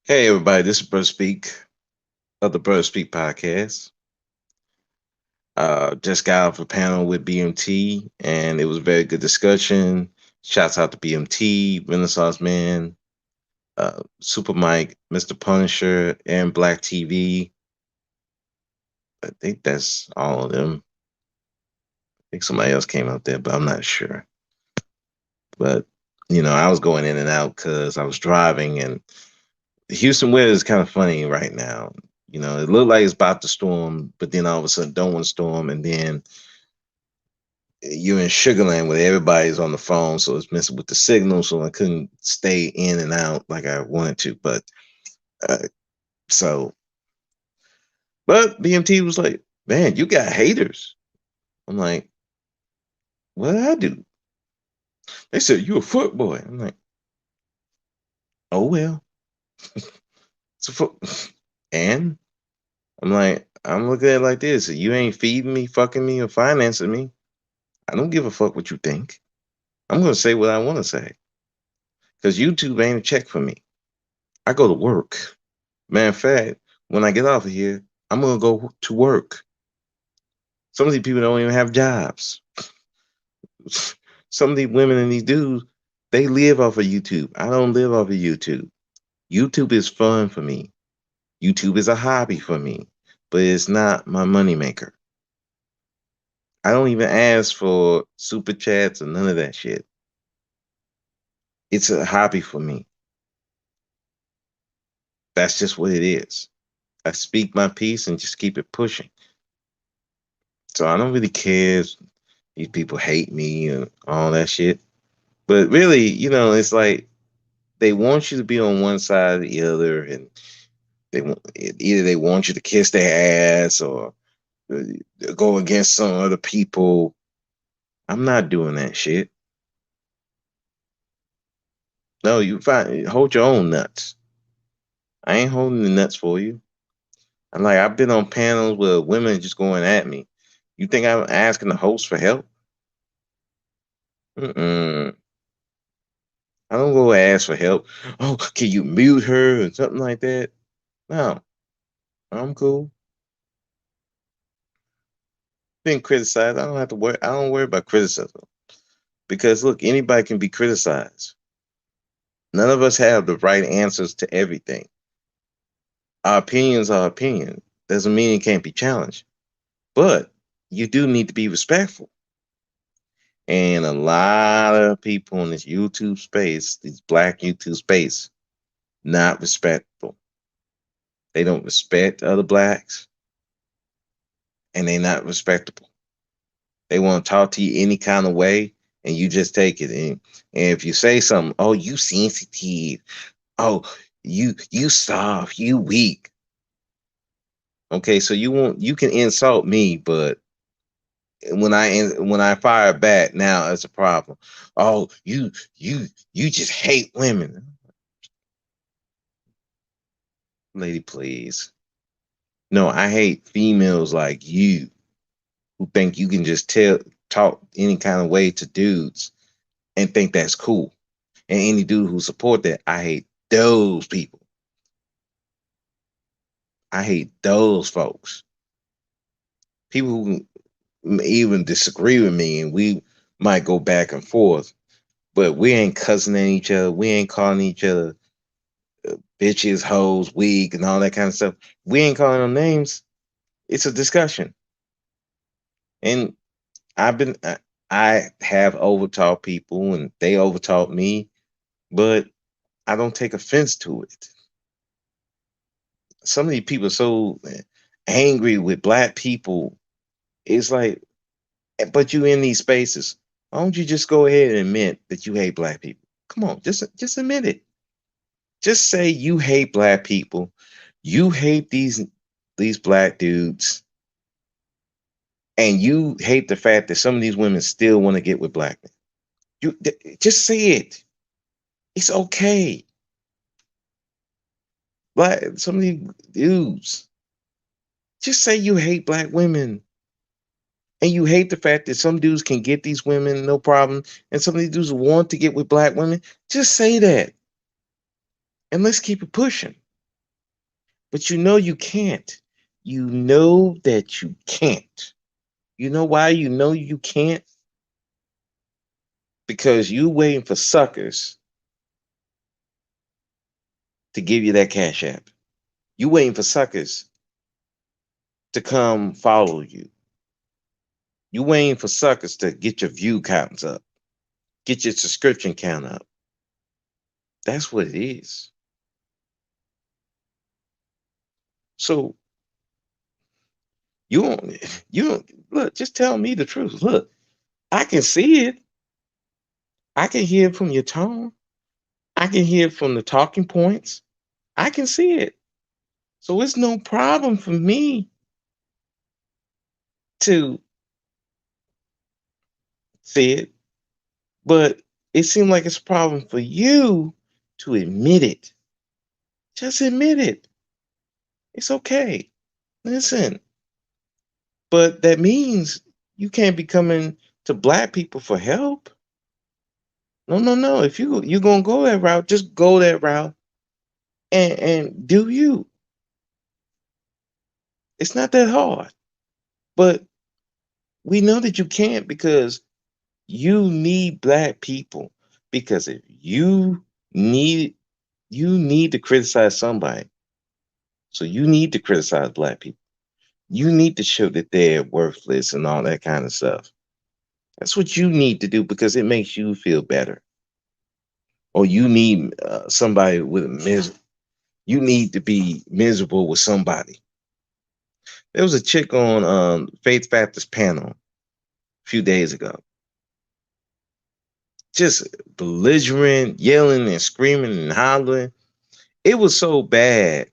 Hey everybody, this is Brother Speak of the Brother Speak podcast. Just got off a panel with BMT and it was a very good discussion. Shouts out to BMT, Renaissance Man, Super Mike, Mr. Punisher, and Black TV. I think that's all of them. I think somebody else came out there, but I'm not sure. But I was going in and out because I was driving, and the Houston weather is kind of funny right now. It looked like it's about to storm, but then all of a sudden don't want to storm, and then you're in Sugarland where everybody's on the phone, so it's messing with the signal, so I couldn't stay in and out like I wanted to. Uh, so, but BMT was like, "Man, you got haters." I'm like, "What did I do?" They said you a foot boy. I'm like, "Oh well, it's a foot." And I'm like, I'm looking at it like this: you ain't feeding me, fucking me, or financing me. I don't give a fuck what you think. I'm gonna say what I want to say because YouTube ain't a check for me. I go to work. Matter of fact, when I get off of here, I'm gonna go to work. Some of these people don't even have jobs. Some of these women and these dudes, they live off of YouTube. I don't live off of YouTube. YouTube is fun for me. YouTube is a hobby for me, but it's not my moneymaker. I don't even ask for super chats or none of that shit. It's a hobby for me. That's just what it is. I speak my piece and just keep it pushing. So I don't really care if these people hate me and all that shit. But really, it's like they want you to be on one side or the other, and either they want you to kiss their ass or uh, go against some other people. I'm not doing that shit. No, you hold your own nuts. I ain't holding the nuts for you. I'm like, I've been on panels where women are just going at me. You think I'm asking the host for help? Mm-mm. I don't go ask for help. Oh, can you mute her or something like that? No, I'm cool. Being criticized, I don't have to worry. I don't worry about criticism because look, anybody can be criticized. None of us have the right answers to everything. Our opinions are opinion. Doesn't mean it can't be challenged, but you do need to be respectful. And a lot of people in this YouTube space, this black YouTube space, not respectful. They don't respect other blacks, and they not respectable. They want to talk to you any kind of way, and you just take it. And if you say something, oh, you sensitive. Oh, you soft. You weak. Okay, so you can insult me, but when I fire back, now it's a problem. Oh, you just hate women, lady. Please, no, I hate females like you who think you can just talk any kind of way to dudes and think that's cool. And any dude who support that, I hate those people. I hate those folks. People who even disagree with me, and we might go back and forth, but we ain't cussing at each other. We ain't calling each other bitches, hoes, weak, and all that kind of stuff. We ain't calling them names. It's a discussion. And I've been, I have overtaught people, and they overtaught me, but I don't take offense to it. Some of these people are so angry with black people. It's like, but you in these spaces. Why don't you just go ahead and admit that you hate black people? Come on, just admit it. Just say you hate black people. You hate these black dudes, and you hate the fact that some of these women still want to get with black men. Just say it. It's okay. Black some of these dudes. Just say you hate black women. And you hate the fact that some dudes can get these women no problem, and some of these dudes want to get with black women. Just say that, and let's keep it pushing. But you know you can't. You know that you can't. You know why you know you can't? Because you waiting for suckers to give you that cash app. You waiting for suckers to come follow you. You waiting for suckers to get your view counts up, get your subscription count up. That's what it is. So you don't look, just tell me the truth. Look, I can see it. I can hear it from your tone. I can hear it from the talking points. I can see it. So it's no problem for me to see it, but it seemed like it's a problem for you to admit it. Just admit it. It's okay. Listen, but that means you can't be coming to black people for help. No, no, no. If you're gonna go that route, just go that route and do you. It's not that hard. But we know that you can't because you need black people. Because if need you need to criticize somebody. So you need to criticize black people. You need to show that they're worthless and all that kind of stuff. That's what you need to do because it makes you feel better. Or you need somebody with you need to be miserable with somebody. There was a chick on Faith Baptist panel a few days ago, just belligerent, yelling and screaming and hollering. It was so bad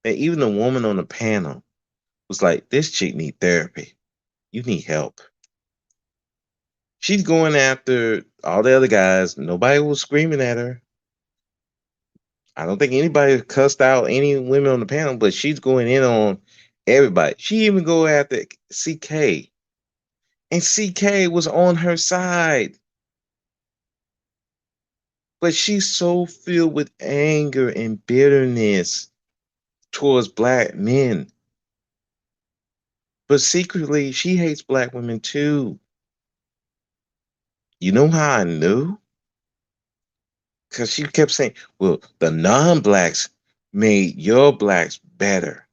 that even the woman on the panel was like, "This chick need therapy. You need help." She's going after all the other guys. Nobody was screaming at her. I don't think anybody cussed out any women on the panel, but she's going in on everybody. She even go after CK, and CK was on her side, but she's so filled with anger and bitterness towards black men. But secretly, she hates black women too. You know how I knew? Because she kept saying, well, the non blacks made your blacks better.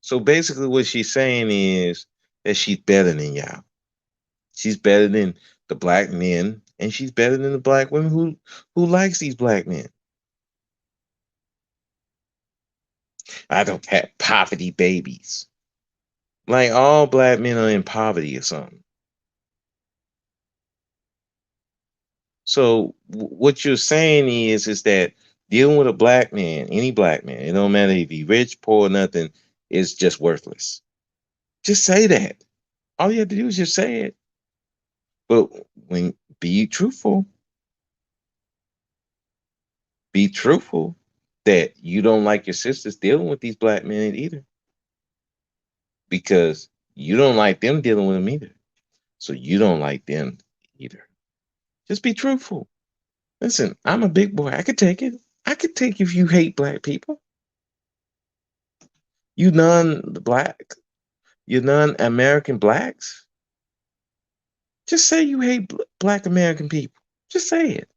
So basically, what she's saying is that she's better than y'all. She's better than the black men, and she's better than the black women who likes these black men. I don't have poverty babies. Like all black men are in poverty or something. So what you're saying is that dealing with a black man, any black man, it don't matter if he rich, poor, nothing, is just worthless. Just say that. All you have to do is just say it. But when be truthful, be truthful that you don't like your sisters dealing with these black men either, because you don't like them dealing with them either. So you don't like them either. Just be truthful. Listen, I'm a big boy. I could take it. I could take if you hate black people. You non-black, you non-American blacks. Just say you hate black American people. Just say it.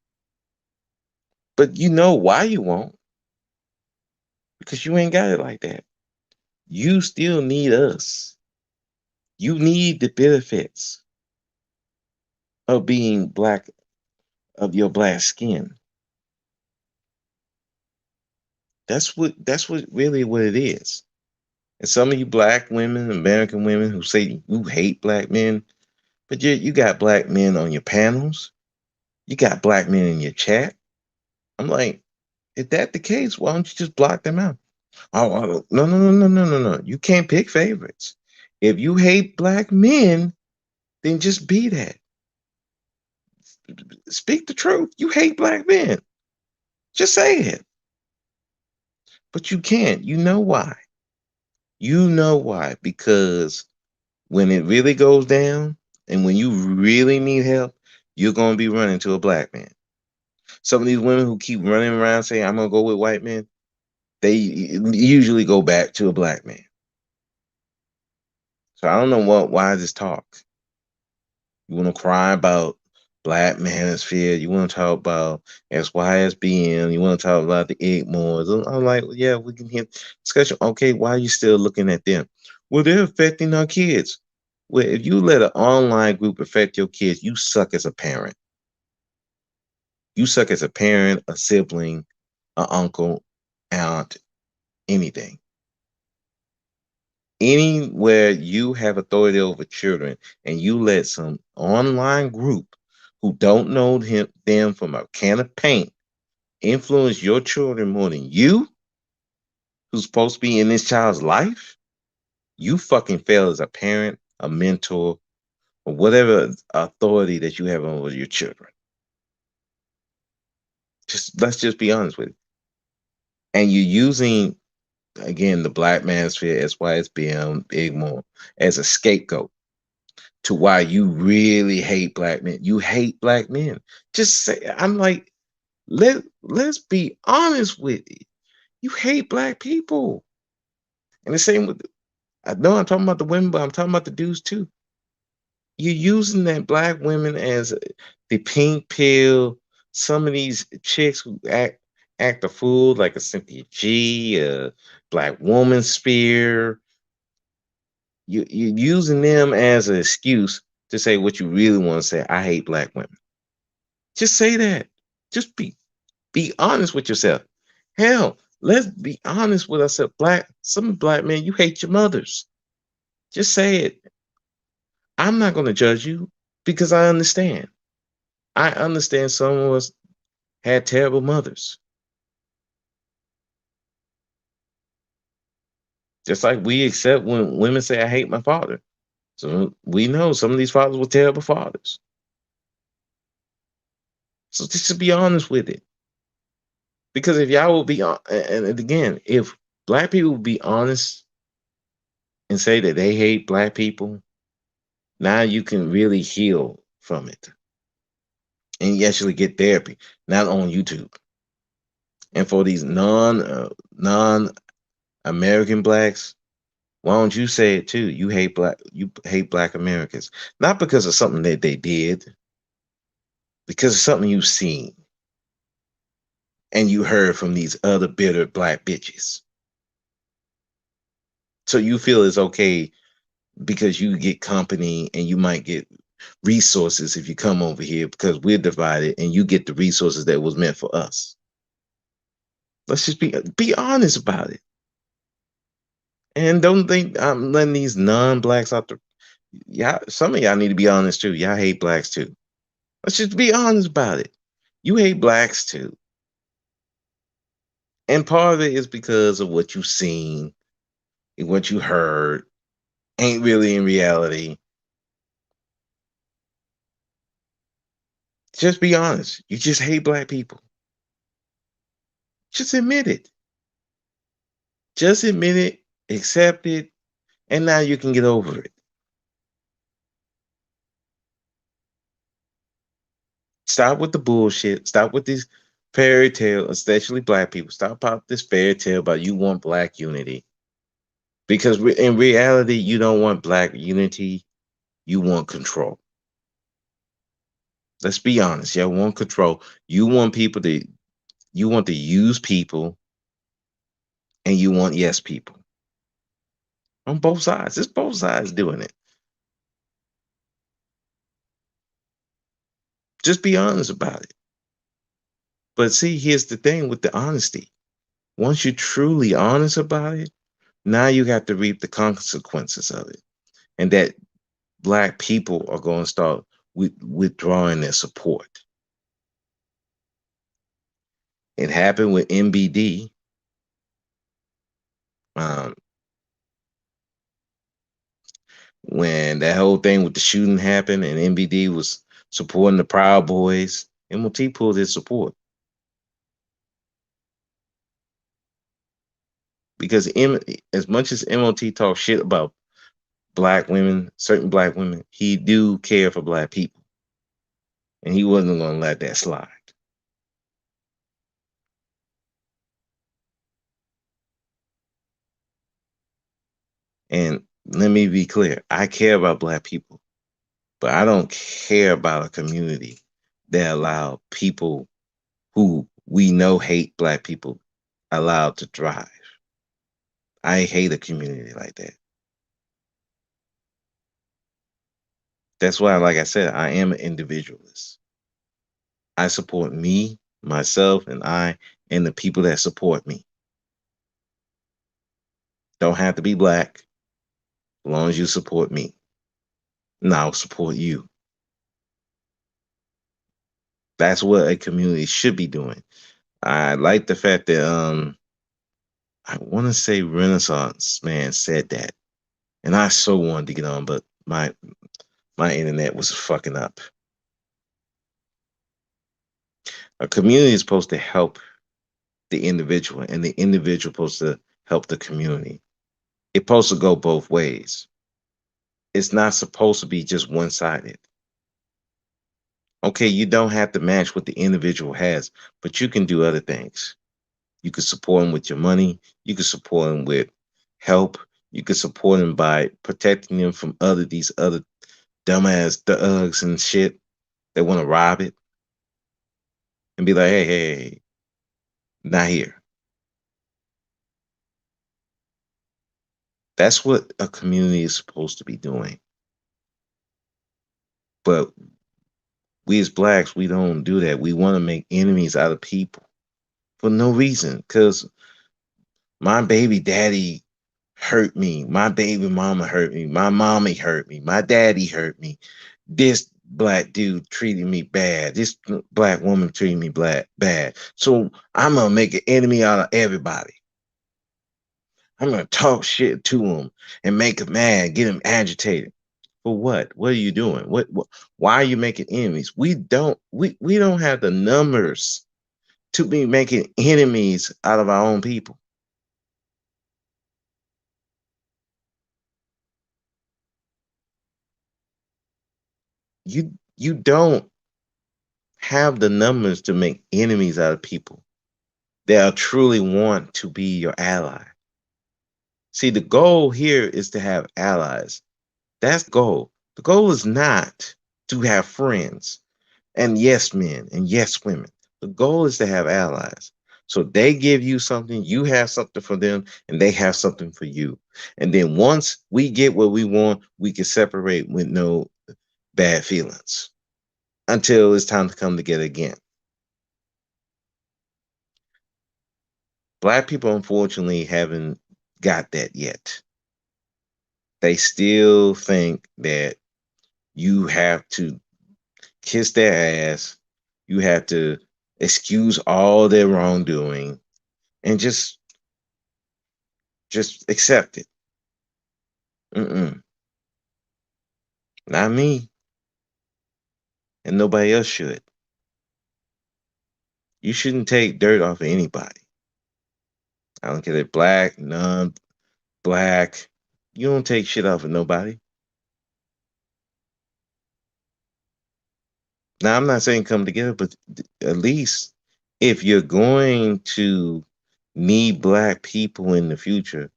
But you know why you won't? Because you ain't got it like that. You still need us. You need the benefits of being black, of your black skin. That's what really what it is. And some of you black women, American women who say you hate black men, but you got black men on your panels. You got black men in your chat. I'm like, if that the case, why don't you just block them out? Oh, no, no, no, no, no, no, no. You can't pick favorites. If you hate black men, then just be that. Speak the truth. You hate black men. Just say it. But you can't. You know why? You know why? Because when it really goes down and when you really need help, you're going to be running to a black man. Some of these women who keep running around saying, I'm going to go with white men, they usually go back to a black man. So I don't know why this talk. You want to cry about Black Manosphere. You want to talk about SYSBM. You want to talk about the Igmores. I'm like, well, yeah, we can hear discussion. Okay, why are you still looking at them? Well, they're affecting our kids. Well, if you let an online group affect your kids, you suck as a parent. You suck as a parent, a sibling, an uncle, aunt, anything. Anywhere you have authority over children and you let some online group who don't know them from a can of paint influence your children more than you, who's supposed to be in this child's life, you fucking fail as a parent, a mentor, or whatever authority that you have over your children. Just let's just be honest with it. And you're using again the Black Manosphere, SYSBM, Igmore as a scapegoat to why you really hate black men. You hate black men. Just say, I'm like, let's be honest with it. You hate black people. And the same with, I know I'm talking about the women, but I'm talking about the dudes too. You're using that black women as the pink pill. Some of these chicks who act a fool, like a Cynthia G, a black woman spear. You're using them as an excuse to say what you really want to say. I hate black women. Just say that. Just be honest with yourself. Hell, let's be honest with ourselves. Some black men, you hate your mothers. Just say it. I'm not going to judge you because I understand. I understand some of us had terrible mothers. Just like we accept when women say, I hate my father. So we know some of these fathers were terrible fathers. So just to be honest with it. Because if y'all will be, and again, if black people will be honest and say that they hate black people, now you can really heal from it. And you actually get therapy, not on YouTube. And for these non American blacks, why don't you say it too? You hate black Americans. Not because of something that they did, because of something you've seen and you heard from these other bitter black bitches. So you feel it's okay because you get company and you might get resources if you come over here because we're divided and you get the resources that was meant for us. Let's just be honest about it. And don't think I'm letting these non-blacks out the, yeah, some of y'all need to be honest too. Y'all hate blacks too. Let's just be honest about it. You hate blacks too. And part of it is because of what you've seen and what you heard ain't really in reality. Just be honest. You just hate black people. Just admit it. Just admit it, accept it, and now you can get over it. Stop with the bullshit. Stop with these fairy tale, especially black people. Stop out this fairy tale about you want black unity. Because in reality, you don't want black unity. You want control. Let's be honest. You want control. You want people to, you want to use people and you want yes people. On both sides. It's both sides doing it. Just be honest about it. But see, here's the thing with the honesty. Once you're truly honest about it, now you have to reap the consequences of it. And that black people are going to start withdrawing their support. It happened with MBD. Um, when that whole thing with the shooting happened and MBD was supporting the Proud Boys, MLT pulled his support. Because as much as MLT talks shit about black women, certain black women, he do care for black people. And he wasn't going to let that slide. And let me be clear, I care about black people, but I don't care about a community that allow people who we know hate black people allowed to thrive. I hate a community like that. That's why, like I said, I am an individualist. I support me, myself, and the people that support me. Don't have to be black as long as you support me. And I'll support you. That's what a community should be doing. I like the fact that I want to say Renaissance man said that, and I so wanted to get on, but my internet was fucking up. A community is supposed to help the individual, and the individual supposed to help the community. It's supposed to go both ways. It's not supposed to be just one sided. Okay, you don't have to match what the individual has, but you can do other things. You can support them with your money. You can support them with help. You can support them by protecting them from these other dumbass thugs and shit that want to rob it and be like, hey, not here. That's what a community is supposed to be doing. But we as blacks, we don't do that. We want to make enemies out of people for no reason. Because my baby daddy hurt me. My baby mama hurt me. My mommy hurt me. My daddy hurt me. This black dude treated me bad. This black woman treated me bad. So I'm gonna make an enemy out of everybody. I'm gonna talk shit to him and make him mad, get him agitated. For what? What are you doing? What why are you making enemies? We don't have the numbers to be making enemies out of our own people. You don't have the numbers to make enemies out of people that truly want to be your ally. See, the goal here is to have allies. That's the goal. The goal is not to have friends and yes men and yes women. The goal is to have allies. So they give you something, you have something for them, and they have something for you. And then once we get what we want, we can separate with no bad feelings until it's time to come together again. Black people, unfortunately, haven't got that yet. They still think that you have to kiss their ass, you have to excuse all their wrongdoing, and just accept it. Mm-mm. Not me, and nobody else should. You shouldn't take dirt off of anybody. I don't care if they're black, non-black. You don't take shit off of nobody. Now, I'm not saying come together, but at least if you're going to need black people in the future,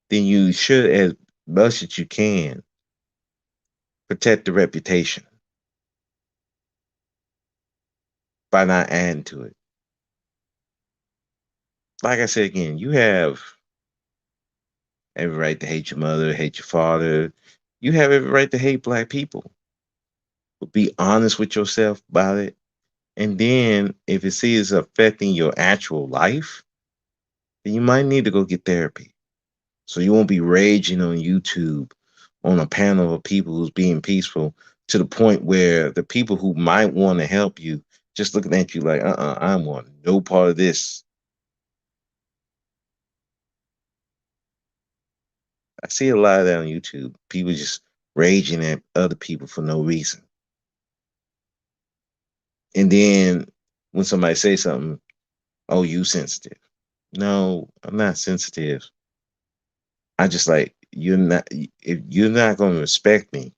then you should, as much as you can, protect the reputation by not adding to it. Like I said again, you have every right to hate your mother, hate your father. You have every right to hate black people. But be honest with yourself about it. And then if it sees affecting your actual life, then you might need to go get therapy. So you won't be raging on YouTube on a panel of people who's being peaceful to the point where the people who might want to help you just looking at you like, I want no part of this. I see a lot of that on YouTube. People just raging at other people for no reason. And then when somebody says something, oh, you sensitive. No, I'm not sensitive. I just like you're not if you're not gonna respect me,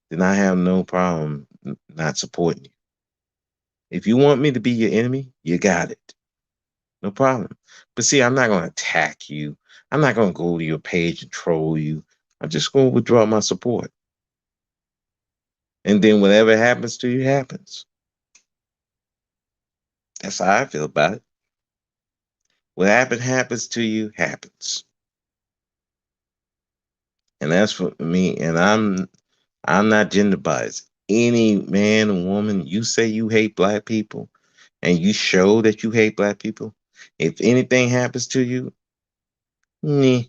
then I have no problem not supporting you. If you want me to be your enemy, you got it. No problem. But see, I'm not gonna attack you. I'm not gonna go to your page and troll you. I'm just gonna withdraw my support. And then whatever happens to you happens. That's how I feel about it. What happens to you happens. And that's for me. And I'm not gender biased. Any man or woman, you say you hate black people and you show that you hate black people, if anything happens to you, meh.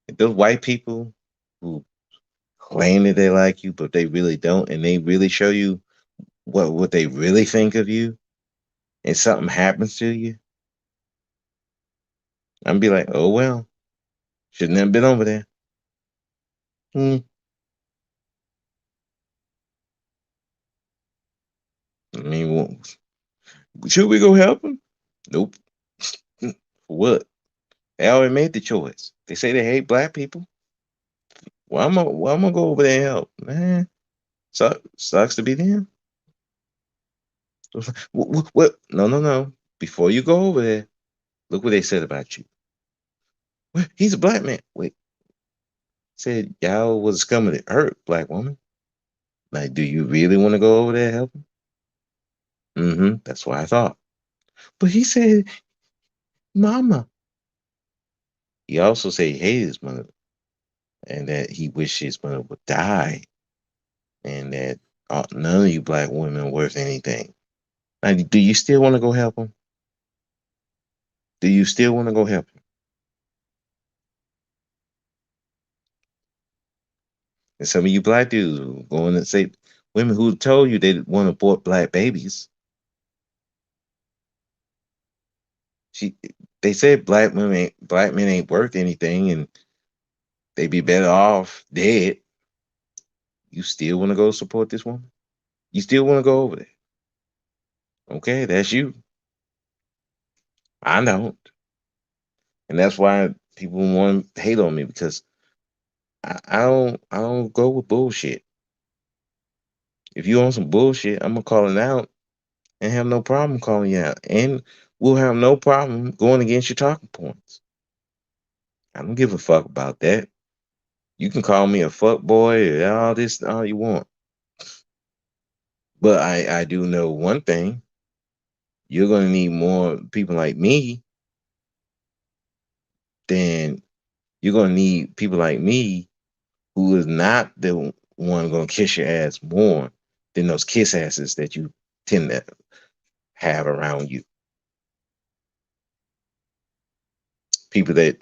If those white people who claim that they like you, but they really don't, and they really show you what they really think of you, and something happens to you, I'm be like, oh well, shouldn't have been over there. Hmm. I mean, well, should we go help them? Nope. For what? They already made the choice. They say they hate black people. Well, I'm gonna go over there and help. Man, sucks to be them. What? No, no, no. Before you go over there, look what they said about you. Well, he's a black man. Wait, said y'all was scum of the earth, black woman. Like, do you really want to go over there and help him? Mm-hmm. That's what I thought. But he said, Mama. He also said he hated his mother and that he wished his mother would die and that none of you black women are worth anything. Now, do you still want to go help him? Do you still want to go help him? And some of you black dudes who going and say women who told you they want to abort black babies. She, they said black men ain't worth anything, and they be better off dead. You still want to go support this woman? You still want to go over there? Okay, that's you. I don't, and that's why people want to hate on me because I don't go with bullshit. If you on some bullshit, I'm gonna call it out and have no problem calling you out, and we'll have no problem going against your talking points. I don't give a fuck about that. You can call me a fuck boy or all this all you want, but I do know one thing: you're gonna need more people like me than you're gonna need people like me who is not the one gonna kiss your ass more than those kiss asses that you tend to have around you. People that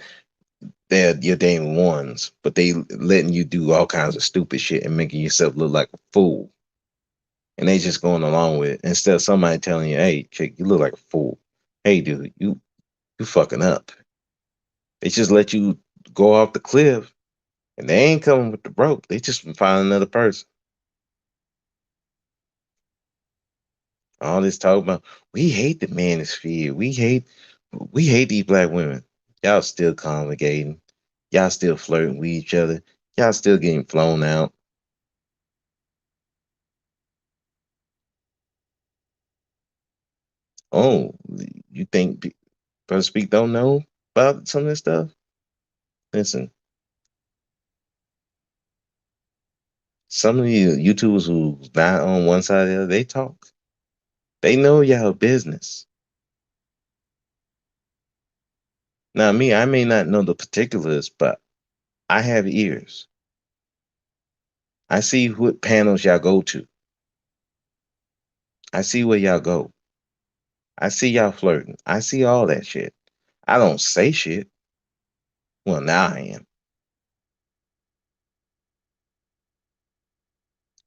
they're your damn ones, but they letting you do all kinds of stupid shit and making yourself look like a fool. And they just going along with it instead of somebody telling you, "Hey, chick, you look like a fool. Hey, dude, you fucking up." They just let you go off the cliff, and they ain't coming with the rope. They just find another person. All this talk about we hate the manosphere. We hate these black women. Y'all still congregating. Y'all still flirting with each other. Y'all still getting flown out. Oh, you think Brother Speak don't know about some of this stuff? Listen, some of you YouTubers who's not on one side or the other, they talk. They know y'all business. Now, me, I may not know the particulars, but I have ears. I see what panels y'all go to. I see where y'all go. I see y'all flirting. I see all that shit. I don't say shit. Well, now I am.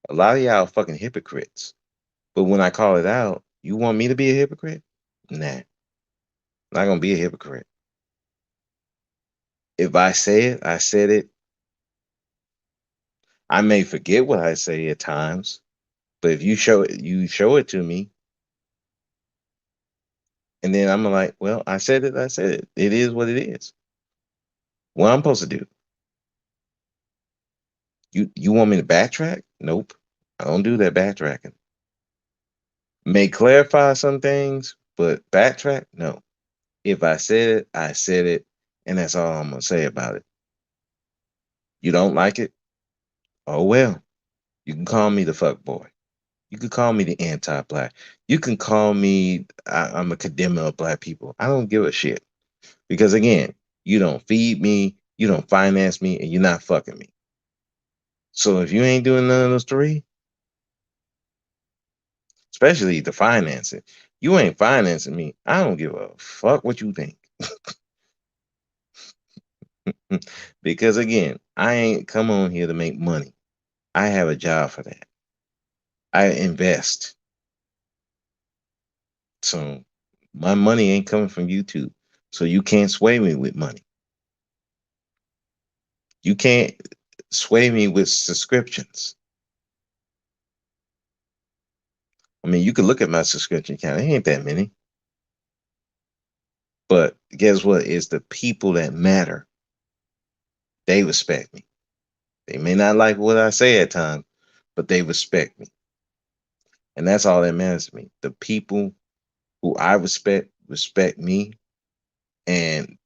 A lot of y'all fucking hypocrites. But when I call it out, you want me to be a hypocrite? Nah, not gonna be a hypocrite. If I say it, I said it. I may forget what I say at times, but if you show it to me, and then I'm like, well, I said it, I said it. It is what it is. What I'm supposed to do? You want me to backtrack? Nope. I don't do that backtracking. May clarify some things, but backtrack? No. If I said it, I said it, And that's all I'm gonna say about it. You don't like it? Oh well. You can call me the fuck boy. You can call me the anti-black. You can call me I'm a condemner of black people. I don't give a shit. Because again, you don't feed me, you don't finance me, and you're not fucking me. So if you ain't doing none of those three, especially the financing, you ain't financing me. I don't give a fuck what you think. Because again, I ain't come on here to make money. I have a job for that. I invest. So my money ain't coming from YouTube. So you can't sway me with money. You can't sway me with subscriptions. I mean, you can look at my subscription count. It ain't that many. But guess what? It's the people that matter. They respect me. They may not like what I say at times, but they respect me. And that's all that matters to me. The people who I respect me, and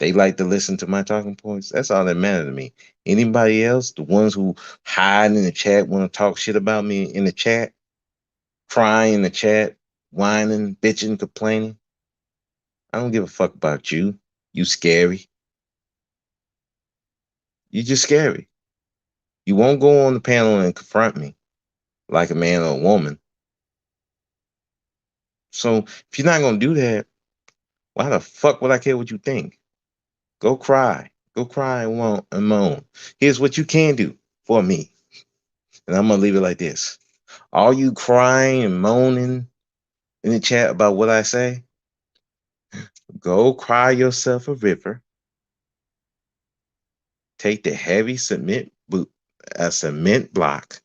they like to listen to my talking points. That's all that matters to me. Anybody else, the ones who hide in the chat, want to talk shit about me in the chat, crying in the chat, whining, bitching, complaining, I don't give a fuck about you. You scary. You just scary. You won't go on the panel and confront me like a man or a woman. So if you're not gonna do that, why the fuck would I care what you think? Go cry. Go cry and moan. Here's what you can do for me. And I'm gonna leave it like this. All you crying and moaning in the chat about what I say, go cry yourself a river. Take the heavy a cement block,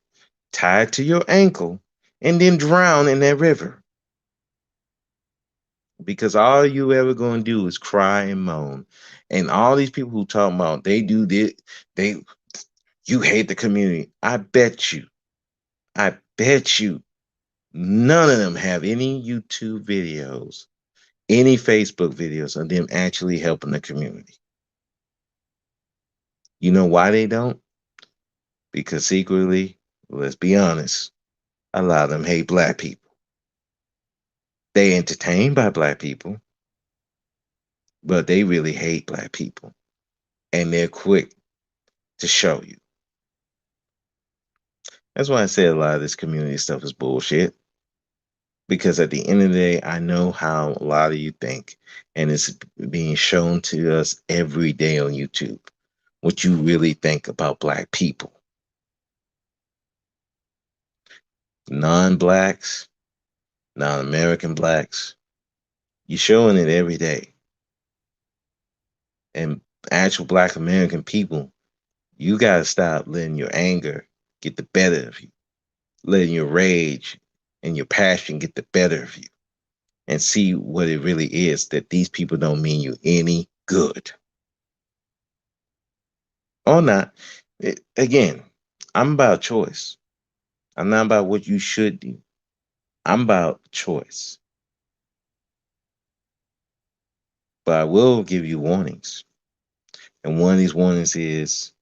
tie it to your ankle, and then drown in that river. Because all you ever gonna do is cry and moan. And all these people who talk about they do this, they you hate the community. I bet you none of them have any YouTube videos, any Facebook videos of them actually helping the community. You know why they don't? Because secretly, let's be honest, a lot of them hate black people. They entertained by black people, but they really hate black people. And they're quick to show you. That's why I say a lot of this community stuff is bullshit. Because at the end of the day, I know how a lot of you think, and it's being shown to us every day on YouTube what you really think about black people, non-blacks, non-American blacks. You're showing it every day, and actual Black American people, you gotta stop letting your anger get the better of you, letting your rage and your passion get the better of you, and see what it really is that these people don't mean you any good. Or not. Again, I'm about choice. I'm not about what you should do. I'm about choice. But I will give you warnings. And one of these warnings is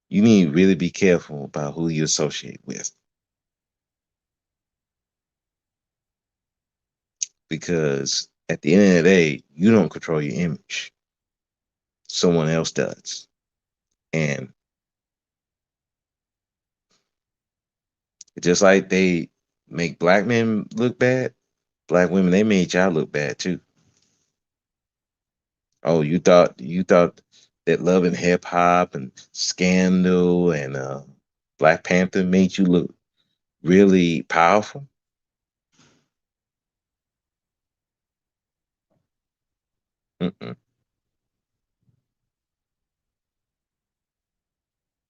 you need to really be careful about who you associate with. Because at the end of the day, you don't control your image. Someone else does. And just like they make black men look bad, black women, they made y'all look bad too. Oh, you thought that Love and Hip Hop and Scandal and Black Panther made you look really powerful? Mm-mm.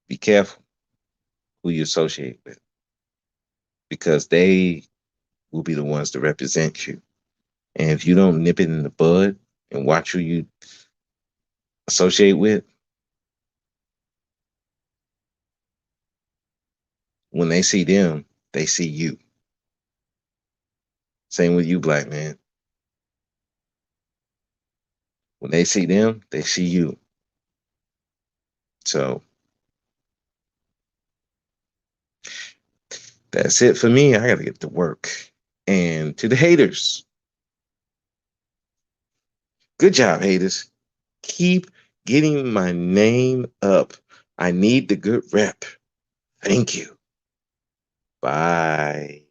Be careful who you associate with because they will be the ones to represent you. And if you don't nip it in the bud and watch who you associate with, when they see them, they see you. Same with you, black man. When they see them, they see you. So that's it for me. I got to get to work. And to the haters, good job, haters. Keep getting my name up. I need the good rep. Thank you. Bye.